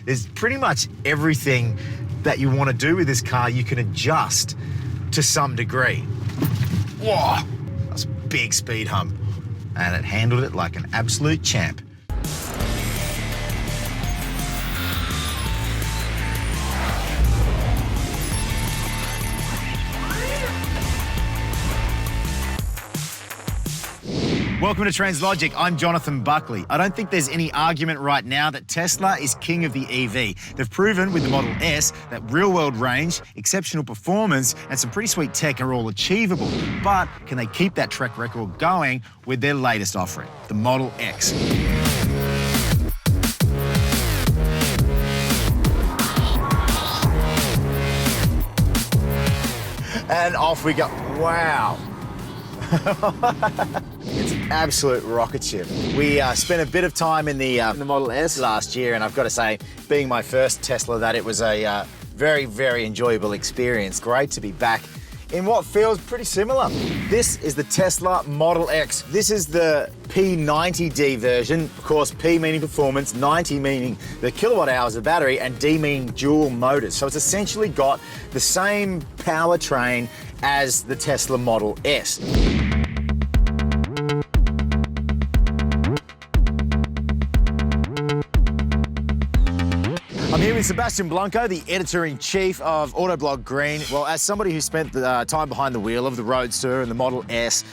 There's pretty much everything that you want to do with this car, you can adjust to some degree. Whoa, that's a big speed hump. And it handled it like an absolute champ. Welcome to Translogic. I'm Jonathon Buckley. I don't think there's any argument right now that Tesla is king of the EV. They've proven with the Model S that real-world range, exceptional performance, and some pretty sweet tech are all achievable. But can they keep that track record going with their latest offering, the Model X? And off we go. Wow. It's an absolute rocket ship. We spent a bit of time in the Model S last year, and I've got to say, being my first Tesla, that it was a very, very enjoyable experience. Great to be back in what feels pretty similar. This is the Tesla Model X. This is the P90D version. Of course, P meaning performance, 90 meaning the kilowatt hours of battery, and D meaning dual motors. So it's essentially got the same powertrain as the Tesla Model S. I'm here with Sebastian Blanco, the editor-in-chief of Autoblog Green. Well, as somebody who spent the time behind the wheel of the Roadster and the Model S,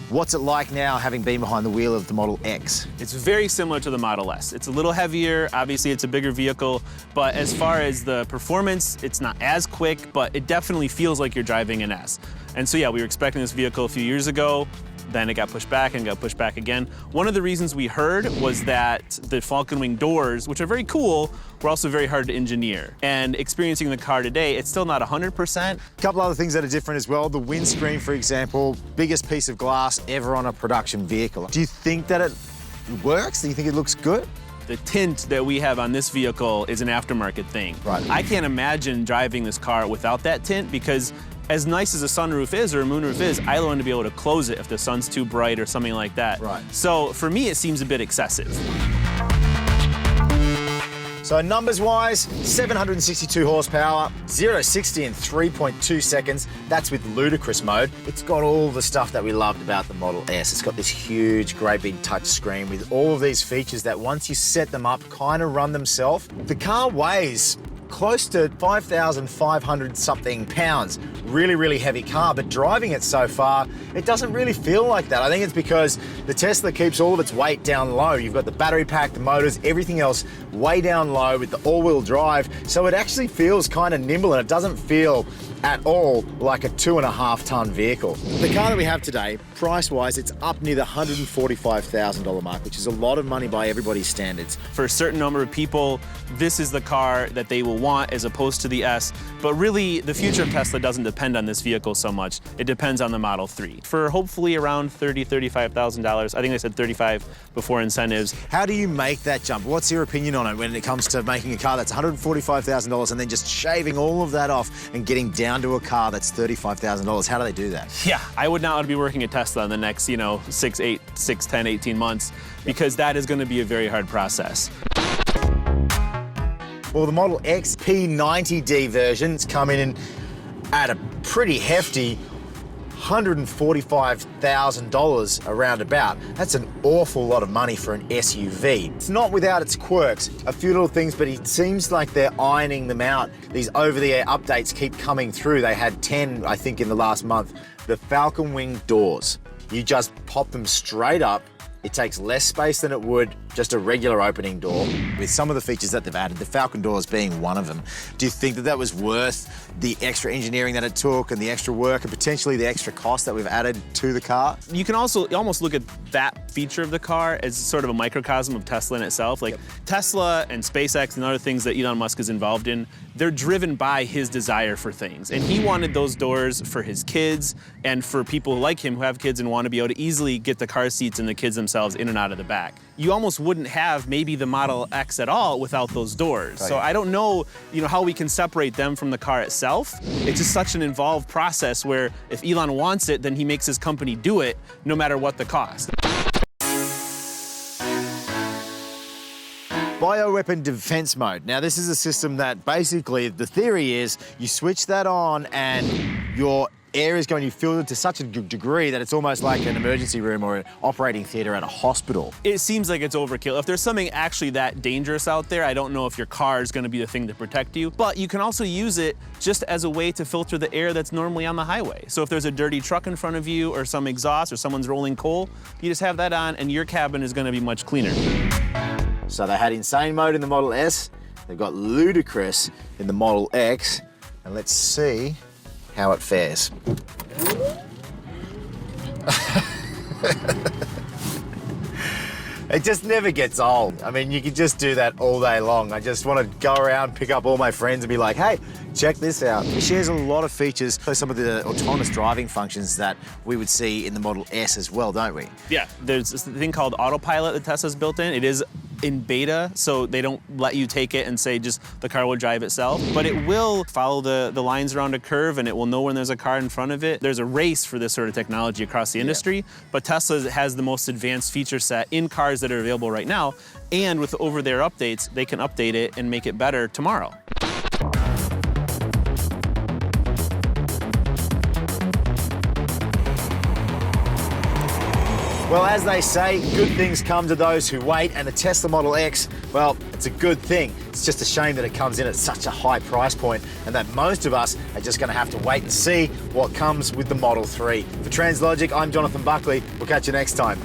what's it like now having been behind the wheel of the Model X? It's very similar to the Model S. It's a little heavier, obviously it's a bigger vehicle, but as far as the performance, it's not as quick, but it definitely feels like you're driving an S. And so yeah, we were expecting this vehicle a few years ago, then it got pushed back and got pushed back again. One of the reasons we heard was that the falcon wing doors, which are very cool, were also very hard to engineer. And experiencing the car today, it's still not 100%. A couple other things that are different as well. The windscreen, for example, biggest piece of glass ever on a production vehicle. Do you think that it works? Do you think it looks good? The tint that we have on this vehicle is an aftermarket thing. Right. I can't imagine driving this car without that tint because as nice as a sunroof is or a moonroof is, I want to be able to close it if the sun's too bright or something like that. Right. So for me, it seems a bit excessive. So numbers-wise, 762 horsepower, 0 to 60 in 3.2 seconds. That's with ludicrous mode. It's got all the stuff that we loved about the Model S. It's got this huge, great big touch screen with all of these features that once you set them up, kind of run themselves. The car weighs close to 5,500 something pounds. Really, really heavy car, but driving it so far, it doesn't really feel like that. I think it's because the Tesla keeps all of its weight down low. You've got the battery pack, the motors, everything else way down low with the all-wheel drive. So it actually feels kind of nimble and it doesn't feel at all like a 2.5 ton vehicle. The car that we have today, price-wise, it's up near the $145,000 mark, which is a lot of money by everybody's standards. For a certain number of people, this is the car that they will want as opposed to the S. But really, the future of Tesla doesn't depend on this vehicle so much. It depends on the Model 3. For hopefully around $30,000, $35,000, I think they said 35 before incentives. How do you make that jump? What's your opinion on it when it comes to making a car that's $145,000 and then just shaving all of that off and getting down to a car that's $35,000? How do they do that? Yeah, I would not want to be working at Tesla in the next, 6, 10, 18 months, because that is going to be a very hard process. Well, the Model X P90D version's coming in at a pretty hefty $145,000 around about. That's an awful lot of money for an SUV. It's not without its quirks, a few little things, but it seems like they're ironing them out. These over-the-air updates keep coming through. They had 10, I think, in the last month. The falcon wing doors, you just pop them straight up. It takes less space than it would just a regular opening door. With some of the features that they've added, the falcon doors being one of them, do you think that that was worth the extra engineering that it took and the extra work and potentially the extra cost that we've added to the car? You can also almost look at that feature of the car as sort of a microcosm of Tesla in itself. Like Tesla and SpaceX and other things that Elon Musk is involved in, they're driven by his desire for things. And he wanted those doors for his kids and for people like him who have kids and want to be able to easily get the car seats and the kids themselves in and out of the back. You almost wouldn't have maybe the Model X at all without those doors. Right. So I don't know, how we can separate them from the car itself. It's just such an involved process where if Elon wants it, then he makes his company do it no matter what the cost. Bioweapon defense mode. Now, this is a system that basically, the theory is you switch that on and your air is going to be filled to such a degree that it's almost like an emergency room or an operating theater at a hospital. It seems like it's overkill. If there's something actually that dangerous out there, I don't know if your car is going to be the thing to protect you, but you can also use it just as a way to filter the air that's normally on the highway. So if there's a dirty truck in front of you or some exhaust or someone's rolling coal, you just have that on and your cabin is going to be much cleaner. So they had insane mode in the Model S, they've got ludicrous in the Model X, and let's see how it fares. It just never gets old. I mean, you could just do that all day long. I just want to go around, pick up all my friends and be like, hey, check this out. It shares a lot of features, some of the autonomous driving functions that we would see in the Model S as well, don't we? Yeah, there's this thing called autopilot that Tesla's built in. It is in beta, so they don't let you take it and say just the car will drive itself, but it will follow the lines around a curve and it will know when there's a car in front of it. There's a race for this sort of technology across the industry, but Tesla has the most advanced feature set in cars that are available right now, and with over-the-air updates, they can update it and make it better tomorrow. Well, as they say, good things come to those who wait, and the Tesla Model X, well, it's a good thing. It's just a shame that it comes in at such a high price point and that most of us are just going to have to wait and see what comes with the Model 3. For Translogic, I'm Jonathon Buckley. We'll catch you next time.